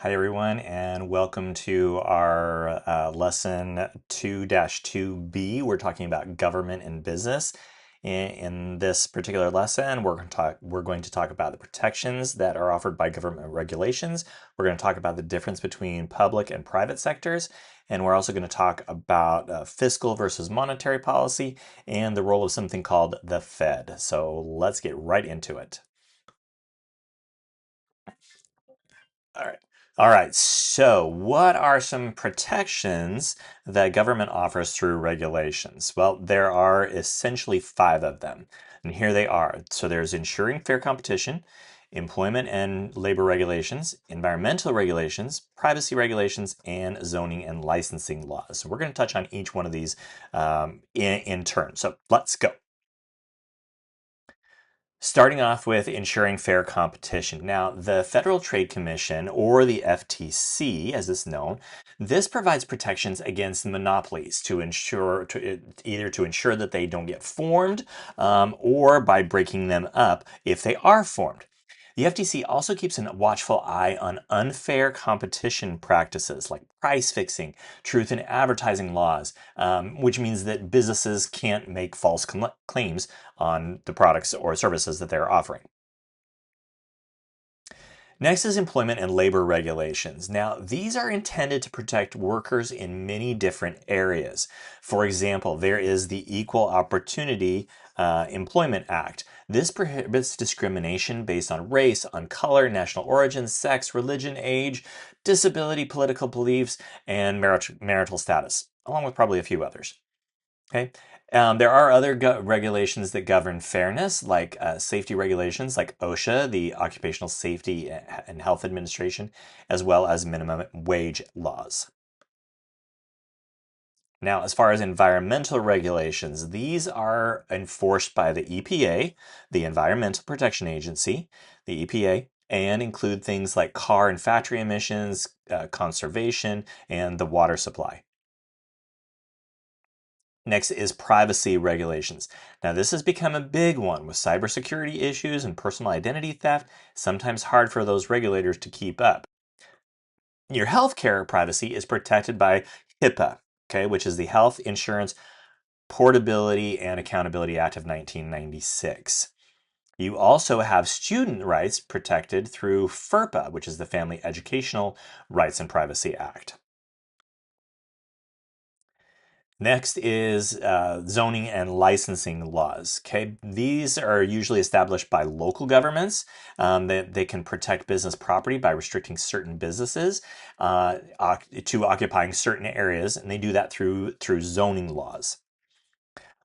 Hi, everyone, and welcome to our lesson 2-2B. We're talking about government and business. In this particular lesson, we're going to talk about the protections that are offered by government regulations. We're going to talk about the difference between public and private sectors, and we're also going to talk about fiscal versus monetary policy and the role of something called the Fed. So let's get right into it. All right. All right. So, what are some protections that government offers through regulations? Well, there are essentially five of them. And here they are. So, there's ensuring fair competition, employment and labor regulations, environmental regulations, privacy regulations, and zoning and licensing laws. So, we're going to touch on each one of these in turn. So, let's go. Starting off with ensuring fair competition. Now, the Federal Trade Commission, or the FTC as it's known, this provides protections against monopolies to ensure either to ensure that they don't get formed or by breaking them up if they are formed. The FTC also keeps a watchful eye on unfair competition practices like price fixing, truth in advertising laws, which means that businesses can't make false claims on the products or services that they're offering. Next is employment and labor regulations. Now, these are intended to protect workers in many different areas. For example, there is the Equal Opportunity Employment Act. This prohibits discrimination based on race, on color, national origin, sex, religion, age, disability, political beliefs, and marital status, along with probably a few others. Okay. There are other regulations that govern fairness, like safety regulations, like OSHA, the Occupational Safety and Health Administration, as well as minimum wage laws. Now, as far as environmental regulations, these are enforced by the EPA, the Environmental Protection Agency, the EPA, and include things like car and factory emissions, conservation, and the water supply. Next is privacy regulations. Now, this has become a big one with cybersecurity issues and personal identity theft, sometimes hard for those regulators to keep up. Your healthcare privacy is protected by HIPAA, okay, which is the Health Insurance Portability and Accountability Act of 1996. You also have student rights protected through FERPA, which is the Family Educational Rights and Privacy Act. Next is zoning and licensing laws. Okay, these are usually established by local governments. They can protect business property by restricting certain businesses to occupying certain areas, and they do that through zoning laws.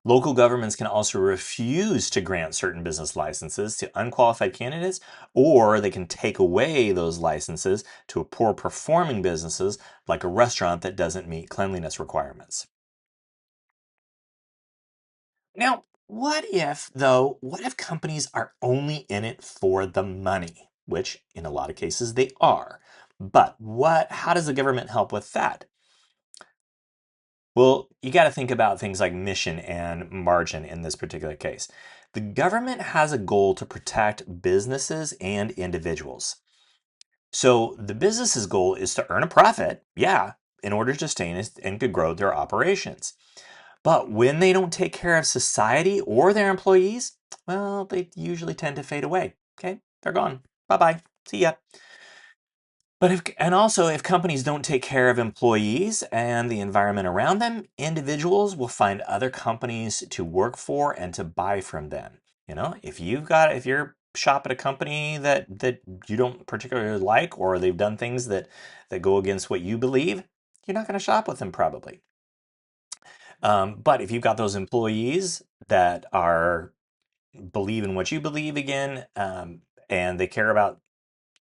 Local governments can also refuse to grant certain business licenses to unqualified candidates, or they can take away those licenses to poor performing businesses like a restaurant that doesn't meet cleanliness requirements. Now, what if companies are only in it for the money, which in a lot of cases they are. But how does the government help with that? Well, you got to think about things like mission and margin in this particular case. The government has a goal to protect businesses and individuals. So the business's goal is to earn a profit, yeah, in order to sustain and to grow their operations. But when they don't take care of society or their employees, well, they usually tend to fade away. Okay, they're gone. Bye bye. See ya. If companies don't take care of employees and the environment around them, individuals will find other companies to work for and to buy from them. If you're shop at a company that you don't particularly like, or they've done things that go against what you believe, you're not going to shop with them probably. But if you've got those employees that are believe in what you believe again, and they care about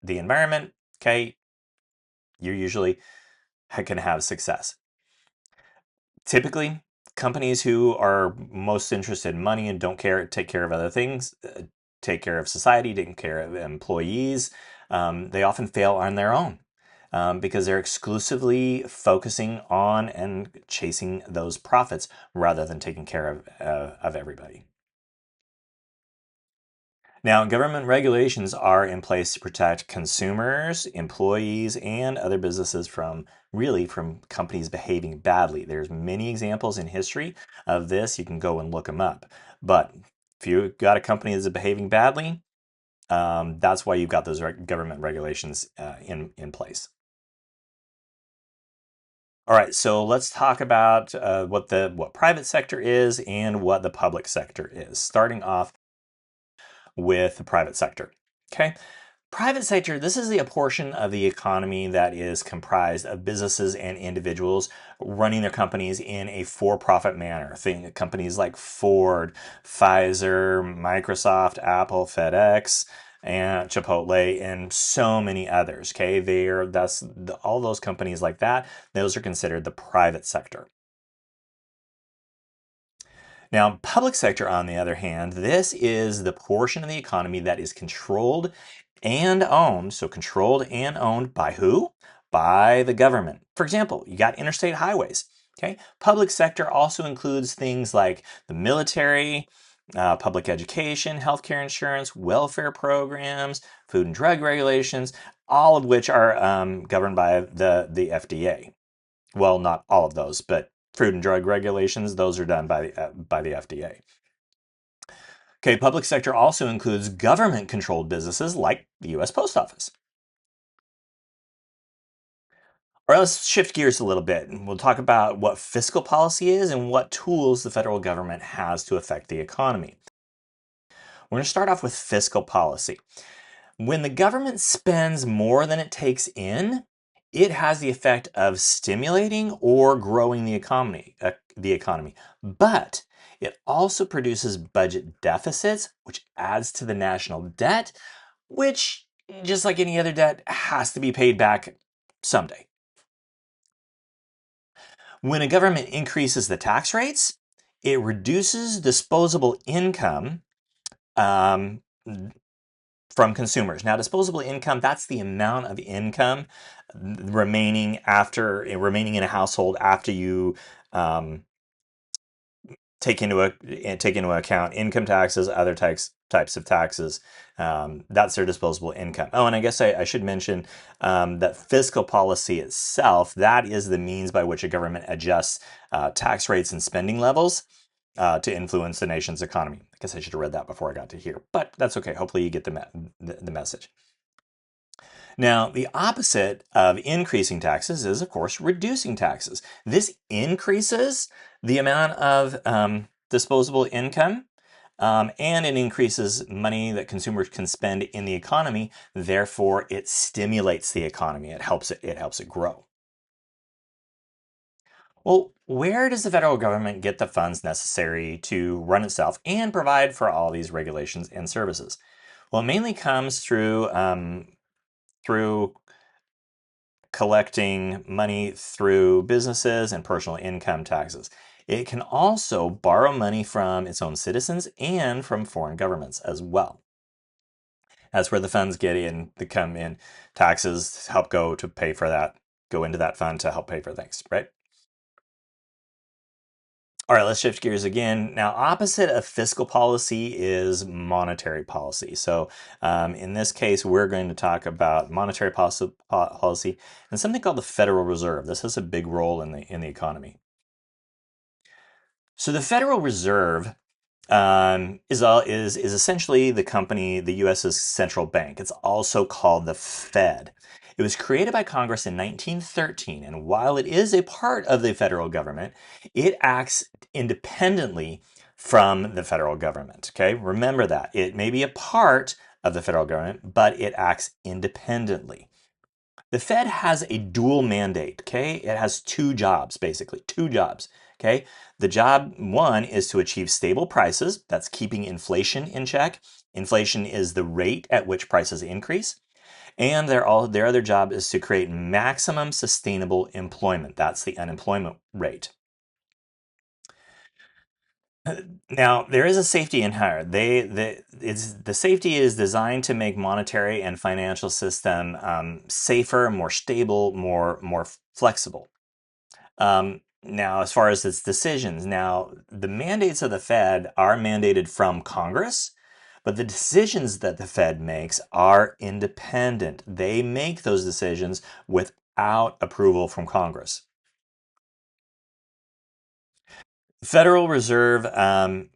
the environment, okay, you usually can have success. Typically, companies who are most interested in money and don't take care of other things, take care of society, take care of employees, they often fail on their own. Because they're exclusively focusing on and chasing those profits rather than taking care of everybody. Now, government regulations are in place to protect consumers, employees, and other businesses from companies behaving badly. There's many examples in history of this. You can go and look them up. But if you've got a company that's behaving badly, that's why you've got those government regulations in place. All right, so let's talk about what private sector is and what the public sector is. Starting off with the private sector. Okay, private sector, this is a portion of the economy that is comprised of businesses and individuals running their companies in a for-profit manner. Think companies like Ford, Pfizer, Microsoft, Apple, FedEx, and Chipotle, and so many others. Okay, all those companies like that. Those are considered the private sector. Now, public sector, on the other hand, this is the portion of the economy that is controlled and owned. So, controlled and owned by who? By the government. For example, you got interstate highways. Okay, public sector also includes things like the military, public education, healthcare insurance, welfare programs, food and drug regulations, all of which are governed by the FDA. Well, not all of those, but food and drug regulations, those are done by the FDA. Okay, public sector also includes government controlled businesses like the US Post Office. All right, let's shift gears a little bit and we'll talk about what fiscal policy is and what tools the federal government has to affect the economy. We're going to start off with fiscal policy. When the government spends more than it takes in, it has the effect of stimulating or growing the economy. But it also produces budget deficits, which adds to the national debt, which, just like any other debt, has to be paid back someday. When a government increases the tax rates, it reduces disposable income um, from consumers. Now, disposable income, that's the amount of income remaining in a household after you um, take into account income taxes, other types of taxes. That's their disposable income. Oh, and I guess I should mention that fiscal policy itself, that is the means by which a government adjusts tax rates and spending levels to influence the nation's economy. I guess I should have read that before I got to here, but that's okay. Hopefully you get the message. Now, the opposite of increasing taxes is, of course, reducing taxes. This increases the amount of disposable income, and it increases money that consumers can spend in the economy. Therefore, it stimulates the economy. It helps it grow. Well, where does the federal government get the funds necessary to run itself and provide for all these regulations and services? Well, it mainly comes through collecting money through businesses and personal income taxes. It can also borrow money from its own citizens and from foreign governments as well. That's where the funds come in. Taxes help go into that fund to help pay for things, right? All right, let's shift gears again. Now, opposite of fiscal policy is monetary policy. So, in this case, we're going to talk about monetary policy and something called the Federal Reserve. This has a big role in the economy. So, the Federal Reserve is essentially the U.S.'s central bank. It's also called the Fed. It was created by Congress in 1913, and while it is a part of the federal government, it acts independently from the federal government. Okay, remember that. It may be a part of the federal government, but it acts independently. The Fed has a dual mandate, okay? It has two jobs, basically, two jobs, okay? The job one is to achieve stable prices. That's keeping inflation in check. Inflation is the rate at which prices increase. And their other job is to create maximum sustainable employment. That's the unemployment rate. Now, there is a safety in here. The safety is designed to make monetary and financial system safer, more stable, more flexible. Now, as far as its decisions, now the mandates of the Fed are mandated from Congress, But the decisions that the Fed makes are independent. They make those decisions without approval from Congress. The Federal Reserve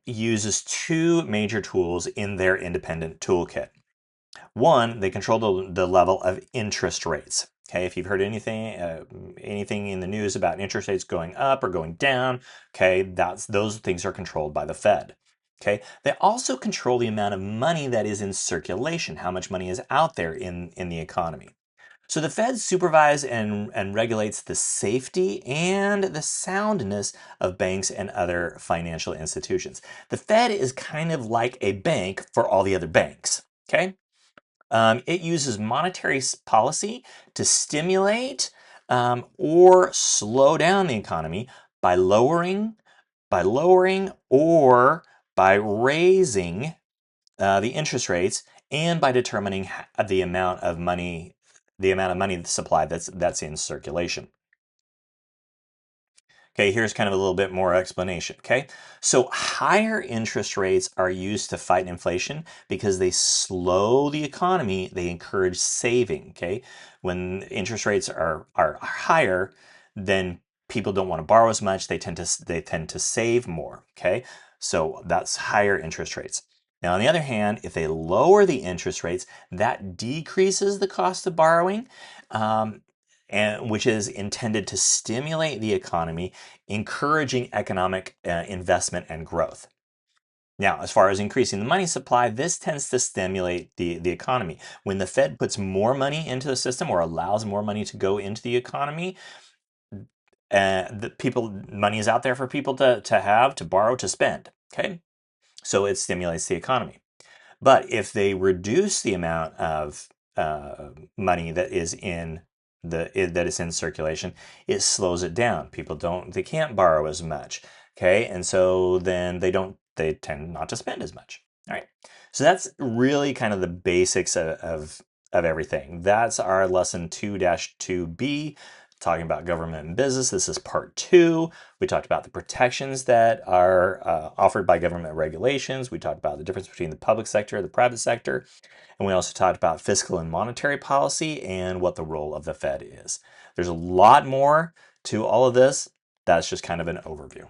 uses two major tools in their independent toolkit. One, they control the level of interest rates. Okay, if you've heard anything in the news about interest rates going up or going down, okay, those things are controlled by the Fed. Okay, they also control the amount of money that is in circulation, how much money is out there in the economy. So the Fed supervises and regulates the safety and the soundness of banks and other financial institutions. The Fed is kind of like a bank for all the other banks. Okay, it uses monetary policy to stimulate or slow down the economy by lowering or by raising the interest rates and by determining the amount of money supply that's in circulation. Okay, here's kind of a little bit more explanation. Okay, so higher interest rates are used to fight inflation because they slow the economy, they encourage saving. Okay, when interest rates are higher, then people don't want to borrow as much, they tend to save more. Okay, so that's higher interest rates. Now, on the other hand, if they lower the interest rates, that decreases the cost of borrowing. Which is intended to stimulate the economy, encouraging economic investment and growth. Now, as far as increasing the money supply, this tends to stimulate the economy. When the Fed puts more money into the system or allows more money to go into the economy, money is out there for people to have, to borrow, to spend. Okay, so it stimulates the economy. But if they reduce the amount of money that is in circulation, it slows it down. They can't borrow as much. Okay, and so then they tend not to spend as much. All right, so that's really kind of the basics of everything. That's our lesson 2-2B, talking about government and business. This is part 2. We talked about the protections that are offered by government regulations. We talked about the difference between the public sector and the private sector. And we also talked about fiscal and monetary policy and what the role of the Fed is. There's a lot more to all of this. That's just kind of an overview.